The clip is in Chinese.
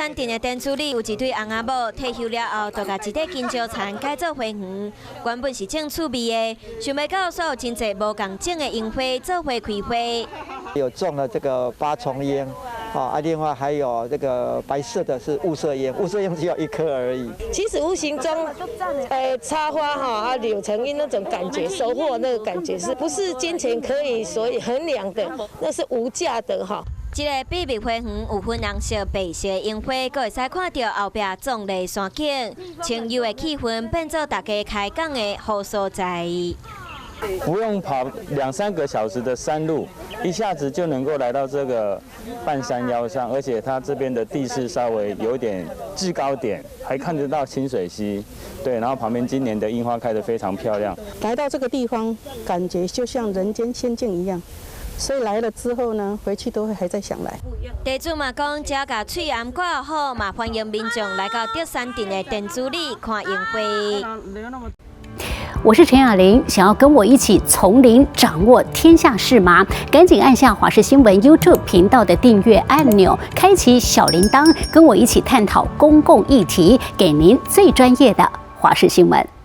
山镇的电子里有一对翁仔某，退休了后，就甲一块金蕉田改做花园，原本是种趣味的，想袂到所有真侪无共种的樱花做花开花。有种了这个八重樱，另外还有这个白色的是雾社樱，雾社樱只有1颗而已。其实无形中，插花柳成荫那种感觉，收获那个感觉，是不是金钱可以衡量的？那是无价的哈。这个秘密花园有粉红色、白色的樱花，阁会使看到后壁壮丽山景，清幽的气氛变做大家开讲的好所在。不用跑2、3个小时的山路，一下子就能够来到这个半山腰上，而且它这边的地势稍微有点制高点，还看得到清水溪。对，然后旁边今年的樱花开得非常漂亮。来到这个地方，感觉就像人间仙境一样。所以来了之后呢，回去都会还在想来。地主嘛讲，只要甲翠岩挂好，嘛欢迎民众来到德山镇的电子里看樱花。我是陈雅玲，想要跟我一起从零掌握天下事吗？赶紧按下华视新闻 YouTube 频道的订阅按钮，开启小铃铛，跟我一起探讨公共议题，给您最专业的华视新闻。